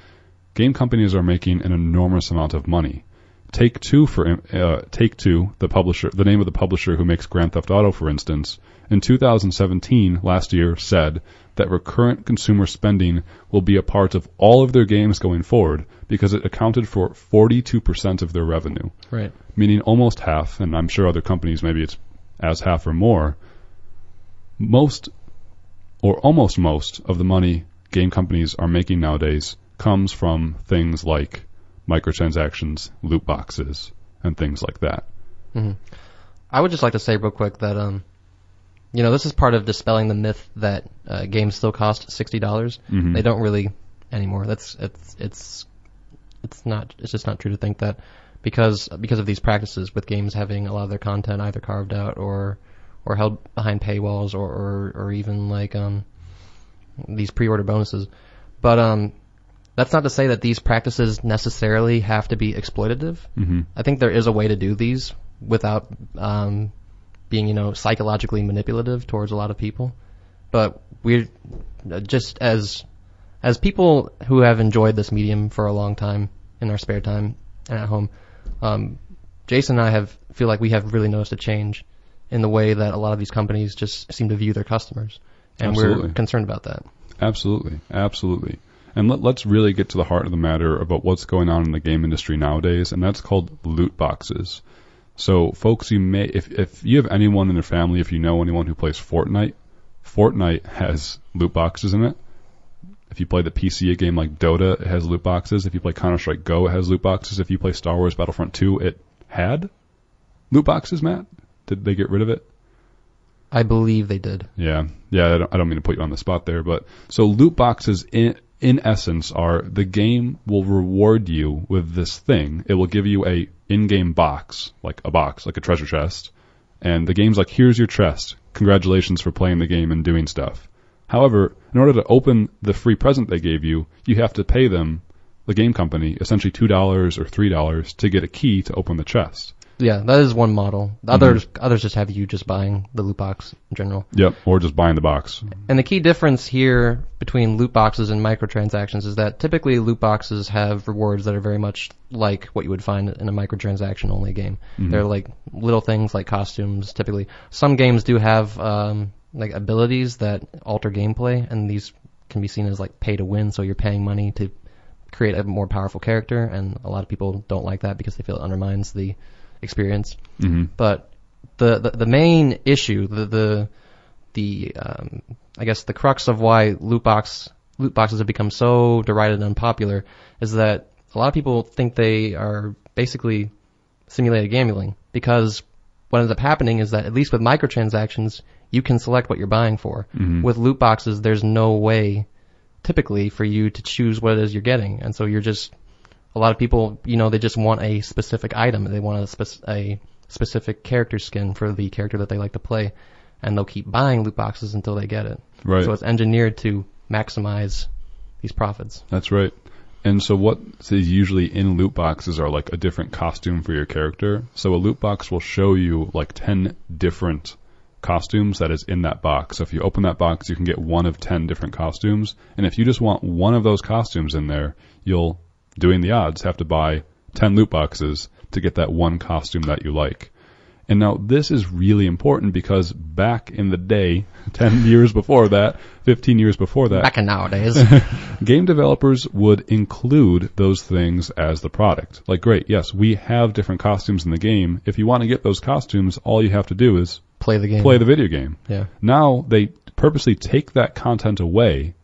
game companies are making an enormous amount of money. Take-Two, the publisher, the name of the publisher who makes Grand Theft Auto, for instance, in 2017, last year, said that recurrent consumer spending will be a part of all of their games going forward because it accounted for 42% of their revenue. Right. Meaning almost half, and I'm sure other companies, maybe it's as half or more. Most, or almost most, of the money game companies are making nowadays comes from things like microtransactions, loot boxes, and things like that. Mm-hmm. I would just like to say real quick that, this is part of dispelling the myth that games still cost $60. Mm-hmm. They don't really anymore. It's just not true to think that because of these practices with games having a lot of their content either carved out or held behind paywalls or even like these pre-order bonuses. But that's not to say that these practices necessarily have to be exploitative. Mm-hmm. I think there is a way to do these without being, psychologically manipulative towards a lot of people. But we're just as people who have enjoyed this medium for a long time in our spare time and at home, Jason and I feel like we have really noticed a change in the way that a lot of these companies just seem to view their customers. And Absolutely. We're concerned about that. Absolutely. And let's really get to the heart of the matter about what's going on in the game industry nowadays, and that's called loot boxes. So, folks, if you have anyone in their family, if you know anyone who plays Fortnite has loot boxes in it. If you play the PC game like Dota, it has loot boxes. If you play Counter-Strike Go, it has loot boxes. If you play Star Wars Battlefront 2, it had loot boxes, Matt? Did they get rid of it? I believe they did. Yeah. I don't mean to put you on the spot there, but so loot boxes in essence are the game will reward you with this thing. It will give you a in-game box, like a treasure chest, and the game's like, here's your chest. Congratulations for playing the game and doing stuff. However, in order to open the free present they gave you, you have to pay them, the game company, essentially $2 or $3 to get a key to open the chest. Yeah, that is one model. Others just have you just buying the loot box in general. Yep, or just buying the box. And the key difference here between loot boxes and microtransactions is that typically loot boxes have rewards that are very much like what you would find in a microtransaction only game. Mm-hmm. They're like little things like costumes typically. Some games do have like abilities that alter gameplay, and these can be seen as like pay to win, so you're paying money to create a more powerful character, and a lot of people don't like that because they feel it undermines the experience. Mm-hmm. But the main issue, I guess the crux of why loot boxes have become so derided and unpopular is that a lot of people think they are basically simulated gambling, because what ends up happening is that at least with microtransactions, you can select what you're buying for. Mm-hmm. With loot boxes, there's no way typically for you to choose what it is you're getting. And so a lot of people, they just want a specific item. They want a specific character skin for the character that they like to play. And they'll keep buying loot boxes until they get it. Right. So it's engineered to maximize these profits. That's right. And so what is usually in loot boxes are like a different costume for your character. So a loot box will show you like 10 different costumes that is in that box. So if you open that box, you can get one of 10 different costumes. And if you just want one of those costumes in there, you'll, doing the odds, have to buy 10 loot boxes to get that one costume that you like. And now this is really important because back in the day, 10 years before that, 15 years before that, back in nowadays, game developers would include those things as the product. Like, great, yes, we have different costumes in the game. If you want to get those costumes, all you have to do is play the game. Play the video game. Yeah. Now they purposely take that content away,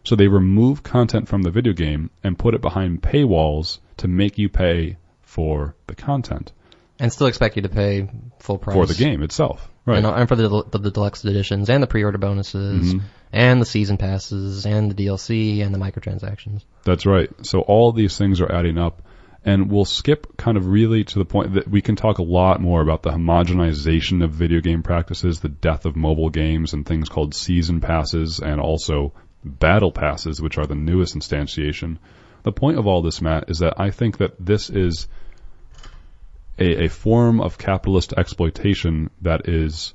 so they remove content from the video game and put it behind paywalls to make you pay for the content. And still expect you to pay full price. For the game itself. Right. And for the deluxe editions and the pre-order bonuses and the season passes and the DLC and the microtransactions. That's right. So all these things are adding up. And we'll skip kind of really to the point that we can talk a lot more about the homogenization of video game practices, the death of mobile games, and things called season passes and also battle passes, which are the newest instantiation. The point of all this, Matt, is that I think that this is a form of capitalist exploitation that is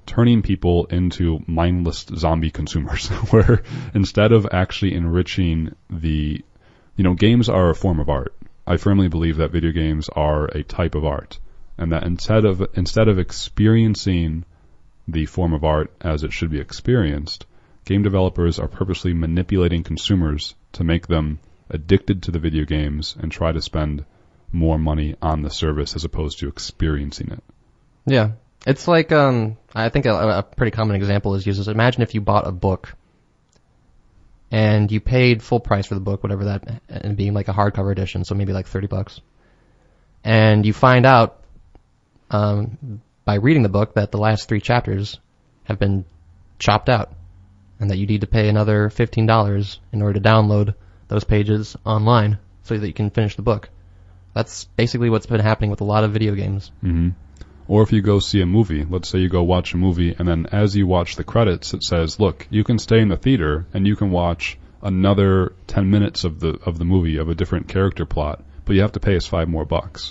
turning people into mindless zombie consumers, where instead of actually enriching games are a form of art. I firmly believe that video games are a type of art, and that instead of experiencing the form of art as it should be experienced, game developers are purposely manipulating consumers to make them addicted to the video games and try to spend more money on the service as opposed to experiencing it. Yeah. It's like, I think a pretty common example is used. Imagine if you bought a book and you paid full price for the book, whatever that, and being like a hardcover edition, so maybe like $30. And you find out, by reading the book that the last 3 chapters have been chopped out and that you need to pay another $15 in order to download those pages online so that you can finish the book. That's basically what's been happening with a lot of video games. Mm-hmm. Or if you go see a movie, let's say you go watch a movie, and then as you watch the credits, it says, look, you can stay in the theater and you can watch another 10 minutes of the movie of a different character plot, but you have to pay us $5 more.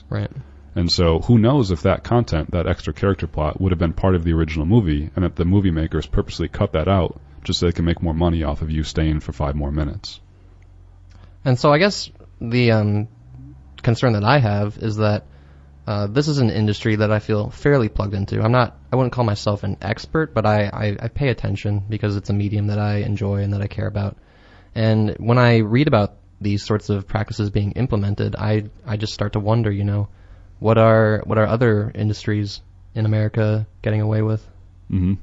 Right. And so who knows if that content, that extra character plot, would have been part of the original movie, and that the movie makers purposely cut that out just so they can make more money off of you staying for 5 more minutes. And so I guess the concern that I have is that this is an industry that I feel fairly plugged into. I wouldn't call myself an expert, but I pay attention because it's a medium that I enjoy and that I care about. And when I read about these sorts of practices being implemented, I just start to wonder, what are other industries in America getting away with? Mm-hmm.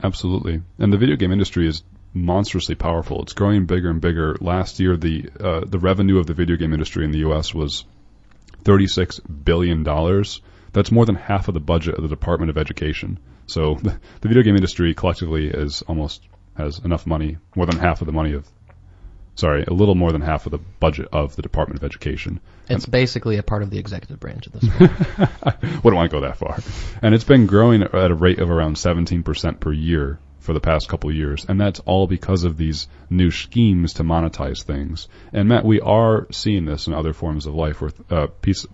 Absolutely. And the video game industry is monstrously powerful. It's growing bigger and bigger. Last year, the revenue of the video game industry in the U.S. was $36 billion. That's more than half of the budget of the Department of Education. So the video game industry collectively has enough money, a little more than half of the budget of the Department of Education. It's basically a part of the executive branch at this point. Wouldn't want to go that far. And it's been growing at a rate of around 17% per year for the past couple of years, and that's all because of these new schemes to monetize things. And Matt, we are seeing this in other forms of life, where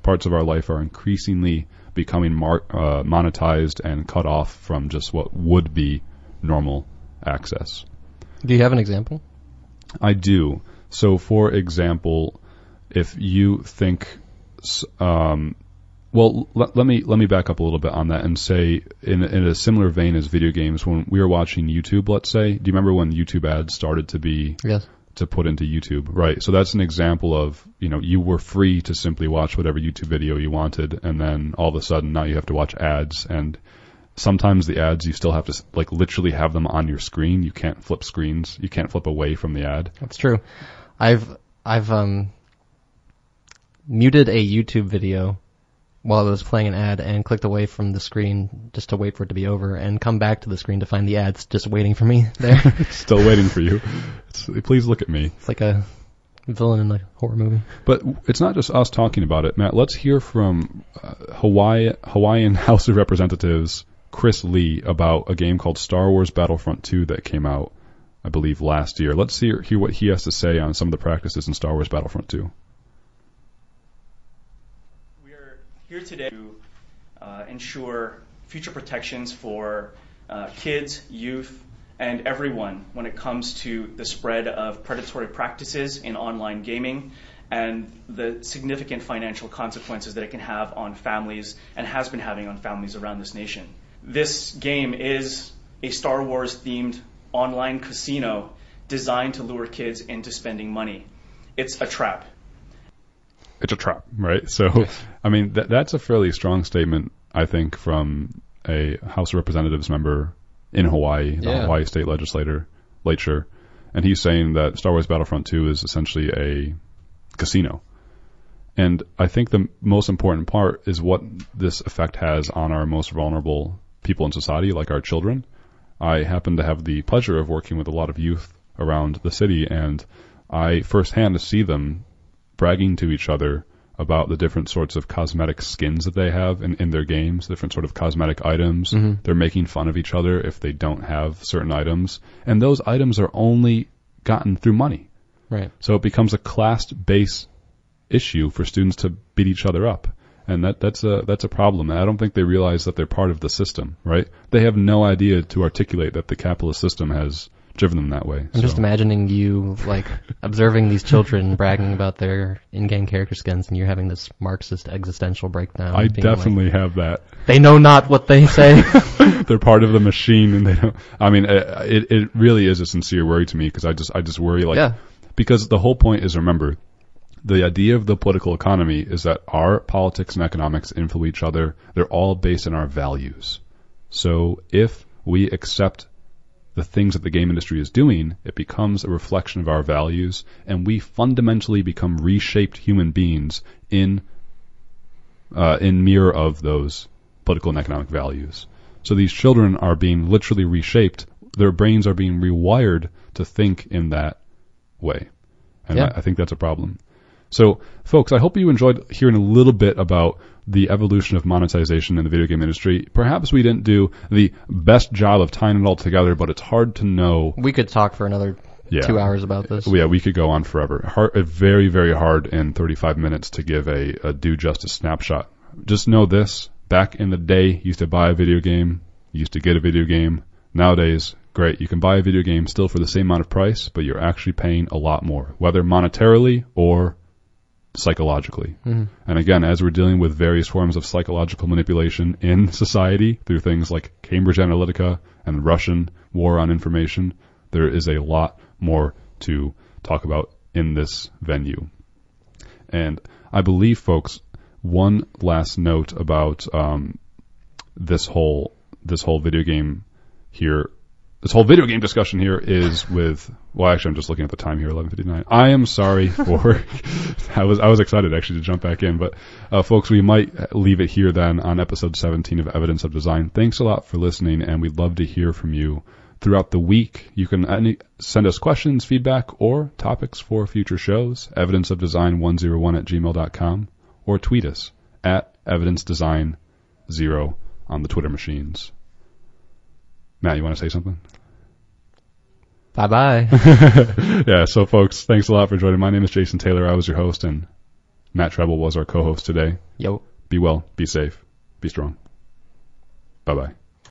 parts of our life are increasingly becoming monetized and cut off from just what would be normal access. Do you have an example? I do. So, for example, if you think well, let me back up a little bit on that and say, in a similar vein as video games, when we were watching YouTube, let's say, do you remember when YouTube ads started to be to put into YouTube? Right. So that's an example of, you were free to simply watch whatever YouTube video you wanted, and then all of a sudden now you have to watch ads, and sometimes the ads you still have to literally have them on your screen. You can't flip screens. You can't flip away from the ad. That's true. I've muted a YouTube video while I was playing an ad and clicked away from the screen just to wait for it to be over and come back to the screen to find the ads just waiting for me there. Still waiting for you. Please look at me. It's like a villain in a horror movie. But it's not just us talking about it. Matt, let's hear from Hawaiian House of Representatives Chris Lee about a game called Star Wars Battlefront 2 that came out, I believe, last year. Let's hear what he has to say on some of the practices in Star Wars Battlefront 2. We are here today to ensure future protections for kids, youth, and everyone when it comes to the spread of predatory practices in online gaming and the significant financial consequences that it can have on families and has been having on families around this nation. This game is a Star Wars themed online casino designed to lure kids into spending money. It's a trap. It's a trap, right? So, I mean, that's a fairly strong statement, I think, from a House of Representatives member in Hawaii, the Hawaii State Legislature, and he's saying that Star Wars Battlefront 2 is essentially a casino. And I think the most important part is what this effect has on our most vulnerable people in society, like our children. I happen to have the pleasure of working with a lot of youth around the city, and I firsthand see them bragging to each other about the different sorts of cosmetic skins that they have in their games, different sort of cosmetic items. Mm-hmm. They're making fun of each other if they don't have certain items. And those items are only gotten through money. Right. So it becomes a class-based issue for students to beat each other up. And that's a problem. And I don't think they realize that they're part of the system, right? They have no idea to articulate that the capitalist system has driven them that way. I'm just imagining you, like, observing these children bragging about their in-game character skins, and you're having this Marxist existential breakdown. I definitely have that. They know not what they say. They're part of the machine, and they don't. I mean, it really is a sincere worry to me, because I just worry, like, because the whole point is, remember, the idea of the political economy is that our politics and economics influence each other. They're all based on our values. So if we accept the things that the game industry is doing, it becomes a reflection of our values, and we fundamentally become reshaped human beings in mirror of those political and economic values. So these children are being literally reshaped. Their brains are being rewired to think in that way. And I think that's a problem. So, folks, I hope you enjoyed hearing a little bit about the evolution of monetization in the video game industry. Perhaps we didn't do the best job of tying it all together, but it's hard to know. We could talk for another 2 hours about this. Yeah, we could go on forever. Very, very hard in 35 minutes to give a due justice snapshot. Just know this. Back in the day, you used to buy a video game. You used to get a video game. Nowadays, great, you can buy a video game still for the same amount of price, but you're actually paying a lot more, whether monetarily or psychologically. Mm-hmm. And again, as we're dealing with various forms of psychological manipulation in society through things like Cambridge Analytica and Russian war on information, there is a lot more to talk about in this venue. And I believe, folks, one last note about this whole video game here. This whole video game discussion here is with, well, actually, I'm just looking at the time here, 11:59. I am sorry for, I was excited actually to jump back in, but folks, we might leave it here then on episode 17 of Evidence of Design. Thanks a lot for listening, and we'd love to hear from you throughout the week. You can send us questions, feedback, or topics for future shows, evidenceofdesign101@gmail.com, or tweet us at evidencedesign0 on the Twitter machines. Matt, you want to say something? Bye-bye. Yeah, so folks, thanks a lot for joining. My name is Jason Taylor. I was your host, and Matt Treble was our co-host today. Yo. Be well, be safe, be strong. Bye-bye.